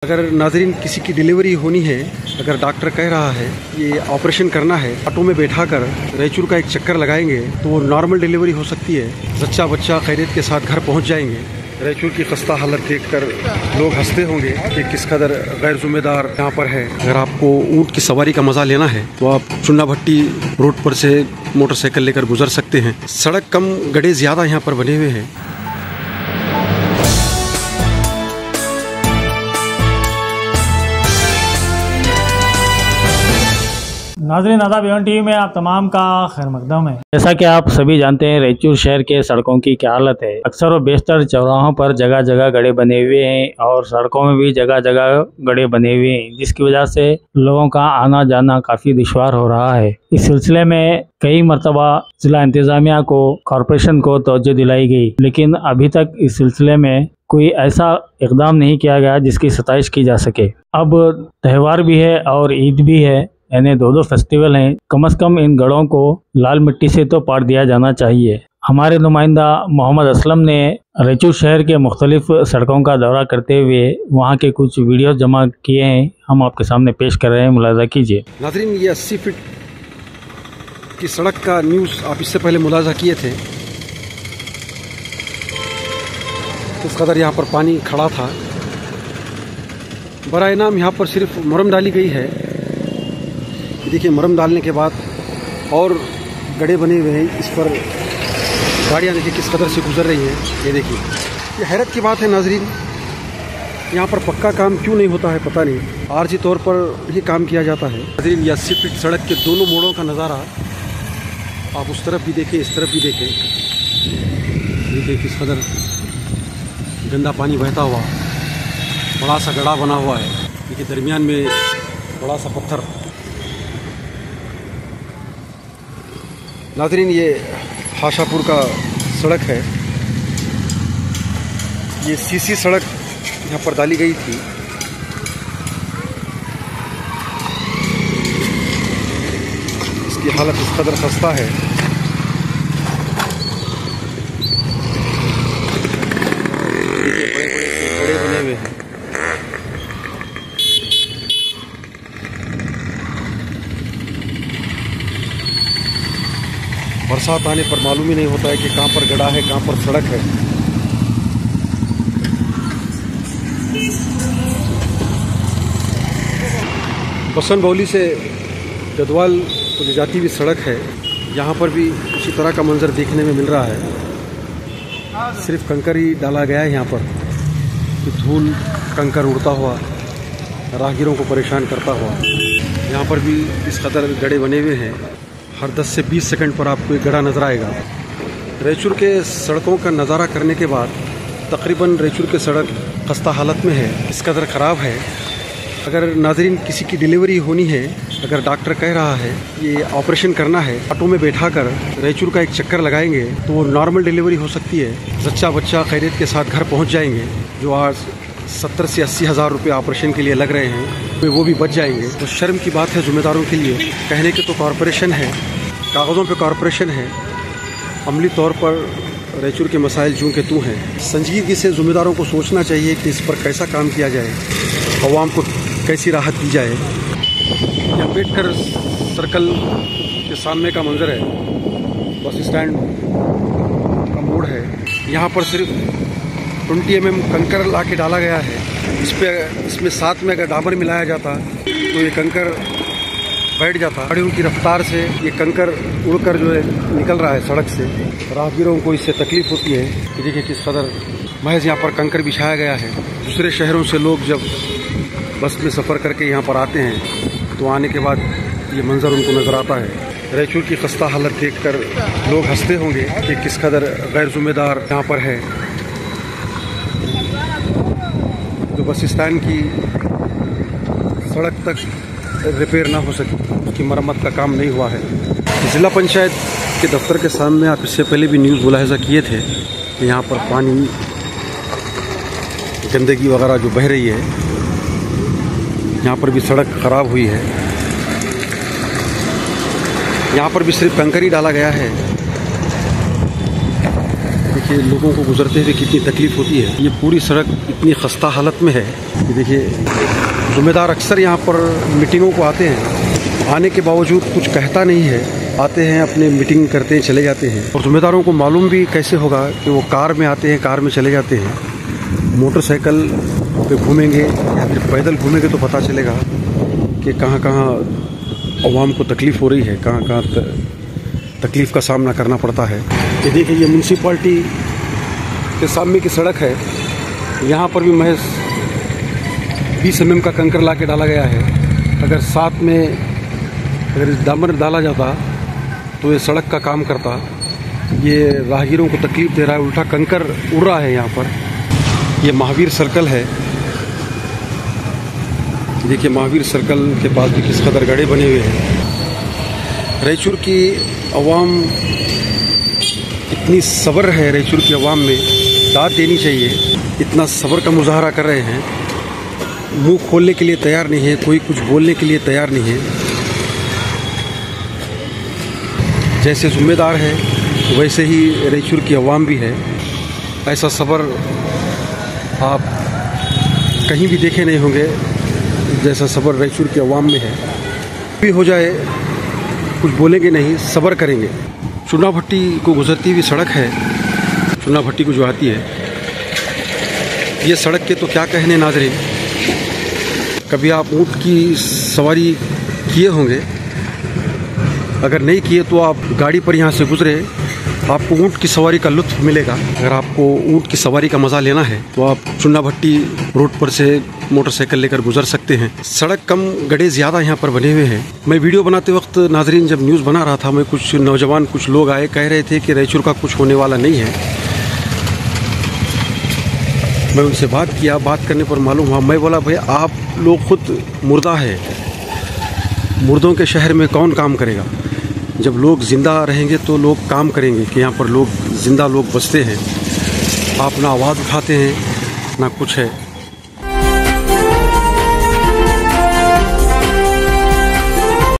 अगर नाज़रीन किसी की डिलीवरी होनी है, अगर डॉक्टर कह रहा है ये ऑपरेशन करना है, ऑटो में बैठाकर रायचूर का एक चक्कर लगाएंगे तो वो नॉर्मल डिलीवरी हो सकती है। जच्चा बच्चा खैरियत के साथ घर पहुंच जाएंगे। रायचूर की खस्ता हालत देखकर लोग हंसते होंगे कि किस कदर गैर जिम्मेदार यहाँ पर है। अगर आपको ऊँट की सवारी का मजा लेना है तो आप चुन्ना भट्टी रोड पर से मोटरसाइकिल लेकर गुजर सकते हैं। सड़क कम, गड्ढे ज्यादा यहाँ पर बने हुए हैं। नाज़रीन आदाब, एवन टीवी में आप तमाम का खैर मकदम है। जैसा कि आप सभी जानते हैं रायचूर शहर के सड़कों की क्या हालत है। अक्सर और बेशतर चौराहों पर जगह जगह गड्ढे बने हुए हैं और सड़कों में भी जगह जगह गड्ढे बने हुए हैं, जिसकी वजह से लोगों का आना जाना काफ़ी दुश्वार हो रहा है। इस सिलसिले में कई मरतबा जिला इंतजामिया को, कॉरपोरेशन को तवज्जो दिलाई गई, लेकिन अभी तक इस सिलसिले में कोई ऐसा इकदाम नहीं किया गया जिसकी सताइश की जा सके। अब त्यौहार भी है और ईद भी है, यानी दो फेस्टिवल हैं। कम से कम इन गढ़ों को लाल मिट्टी से तो पाट दिया जाना चाहिए। हमारे नुमाइंदा मोहम्मद असलम ने रायचूर शहर के मुख्तलिफ सड़कों का दौरा करते हुए वहाँ के कुछ वीडियो जमा किए हैं, हम आपके सामने पेश कर रहे हैं, मुलाजा कीजिए। नाज़रीन, ये 80 फीट की सड़क का न्यूज़ आप इससे पहले मुलाजा किए थे। इस कदर यहाँ पर पानी खड़ा था। बड़ा इनाम यहाँ पर सिर्फ मुरम डाली गई है। देखिए, मुरम डालने के बाद और गड्ढे बने हुए हैं, इस पर गाड़ियाँ देखिए किस कदर से गुजर रही हैं। ये देखिए, ये हैरत की बात है नाजरीन, यहाँ पर पक्का काम क्यों नहीं होता है पता नहीं। आर्जी तौर पर ये काम किया जाता है। नाजरीन, ये 80 फीट सड़क के दोनों मोड़ों का नज़ारा आप उस तरफ भी देखें, इस तरफ भी देखें। देखिए किस कदर गंदा पानी बहता हुआ, बड़ा सा गड्ढा बना हुआ है। देखिए दरमियान में बड़ा सा पत्थर। नाज़रीन, ये हाशापुर का सड़क है। ये सीसी सड़क यहाँ पर डाली गई थी। इसकी हालत इस कदर खस्ता है। बड़े बने हुए हैं। बरसात आने पर मालूम ही नहीं होता है कि कहाँ पर गड्ढा है, कहाँ पर सड़क है। बसन बौली से जदवाल को ले जाती हुई सड़क है। यहाँ पर भी उसी तरह का मंजर देखने में मिल रहा है। सिर्फ कंकर ही डाला गया है यहाँ पर, कि धूल कंकर उड़ता हुआ राहगीरों को परेशान करता हुआ। यहाँ पर भी इस कदर गड्ढे बने हुए हैं। हर 10 से 20 सेकंड पर आपको एक गड्ढा नज़र आएगा। रायचूर के सड़कों का नज़ारा करने के बाद तकरीबन रायचूर की सड़क खस्ता हालत में है, इस कदर ख़राब है। अगर नाज़रीन किसी की डिलीवरी होनी है, अगर डॉक्टर कह रहा है ये ऑपरेशन करना है, ऑटो में बैठाकर रायचूर का एक चक्कर लगाएंगे तो वो नॉर्मल डिलीवरी हो सकती है। जच्चा बच्चा खैरियत के साथ घर पहुँच जाएंगे। जो आज 70 से 80 हज़ार रुपये ऑपरेशन के लिए लग रहे हैं, वो भी बच जाएंगे। तो शर्म की बात है ज़िम्मेदारों के लिए। कहने के तो कॉरपोरेशन है, कागज़ों पे कॉरपोरेशन है, अमली तौर पर रायचूर के मसाइल जूं के तू हैं। संजीदगी से ज़िम्मेदारों को सोचना चाहिए कि इस पर कैसा काम किया जाए, अवाम को कैसी राहत दी जाए। ये अम्बेडकर सर्कल के सामने का मंजर है। बस स्टैंड का मोड़ है। यहाँ पर सिर्फ 20 mm कंकर ला के डाला गया है। इसमें साथ में अगर डामर मिलाया जाता तो ये कंकर बैठ जाता। गाड़ियों की रफ्तार से ये कंकर उड़कर जो है निकल रहा है सड़क से। राहगीरों को इससे तकलीफ होती है कि देखिए किस कदर महज यहाँ पर कंकर बिछाया गया है। दूसरे शहरों से लोग जब बस में सफ़र करके यहाँ पर आते हैं तो आने के बाद ये मंजर उनको नज़र आता है। रायचूर की खस्ता हालत देखकर लोग हंसते होंगे कि किस कदर गैर जिम्मेदार यहाँ पर है। जो बस स्टैंड की सड़क तक रिपेयर ना हो सके, उसकी मरम्मत का काम नहीं हुआ है। ज़िला पंचायत के दफ्तर के सामने आप इससे पहले भी न्यूज़ मुलाहिजा किए थे कि यहाँ पर पानी, गंदगी वगैरह जो बह रही है। यहाँ पर भी सड़क ख़राब हुई है। यहाँ पर भी सिर्फ कंकर ही डाला गया है। के लोगों को गुजरते हुए कितनी तकलीफ होती है। ये पूरी सड़क इतनी खस्ता हालत में है कि देखिए, ज़िम्मेदार अक्सर यहाँ पर मीटिंगों को आते हैं, आने के बावजूद कुछ कहता नहीं है, आते हैं अपने मीटिंग करते हैं चले जाते हैं। और ज़िम्मेदारों को मालूम भी कैसे होगा कि वो कार में आते हैं, कार में चले जाते हैं, मोटरसाइकिल पे घूमेंगे या फिर पैदल घूमेंगे तो पता चलेगा कि कहाँ कहाँ अवाम को तकलीफ़ हो रही है, कहाँ कहाँ तकलीफ़ का सामना करना पड़ता है। ये देखिए, ये म्यूनसिपाल्टी के सामने की सड़क है। यहाँ पर भी महज 20 mm का कंकर ला के डाला गया है। अगर साथ में अगर डामर डाला जाता तो ये सड़क का काम करता। ये राहगीरों को तकलीफ़ दे रहा है, उल्टा कंकर उड़ रहा है यहाँ पर। ये महावीर सर्कल है। देखिए, महावीर सर्कल के पास भी किस कदर गड्ढे बने हुए हैं। रायचूर की अवाम इतनी सब्र है, रायचूर की अवाम में दाद देनी चाहिए। इतना सब्र का मुजाहरा कर रहे हैं, मुंह खोलने के लिए तैयार नहीं है, कोई कुछ बोलने के लिए तैयार नहीं है। जैसे ज़िम्मेदार है वैसे ही रायचूर की अवाम भी है। ऐसा सब्र आप कहीं भी देखे नहीं होंगे जैसा सब्र रायचूर की अवाम में है। भी हो जाए कुछ बोलेंगे नहीं, सब्र करेंगे। चुना भट्टी को गुजरती हुई सड़क है, चुना भट्टी को जो आती है। ये सड़क के तो क्या कहने नाज़रीन। कभी आप ऊँट की सवारी किए होंगे, अगर नहीं किए तो आप गाड़ी पर यहाँ से गुजरे, आपको ऊँट की सवारी का लुत्फ़ मिलेगा। अगर आपको ऊँट की सवारी का मज़ा लेना है तो आप चुना भट्टी रोड पर से मोटरसाइकिल लेकर गुजर सकते हैं। सड़क कम, गड्ढे ज़्यादा यहाँ पर बने हुए हैं। मैं वीडियो बनाते वक्त नाजरीन जब न्यूज़ बना रहा था, मैं कुछ नौजवान कुछ लोग आए, कह रहे थे कि रायचूर का कुछ होने वाला नहीं है। मैं उनसे बात किया, बात करने पर मालूम हुआ, मैं बोला भाई आप लोग खुद मुर्दा है, मुर्दों के शहर में कौन काम करेगा। जब लोग ज़िंदा रहेंगे तो लोग काम करेंगे कि यहाँ पर लोग ज़िंदा लोग बसते हैं। आप ना आवाज़ उठाते हैं ना कुछ है।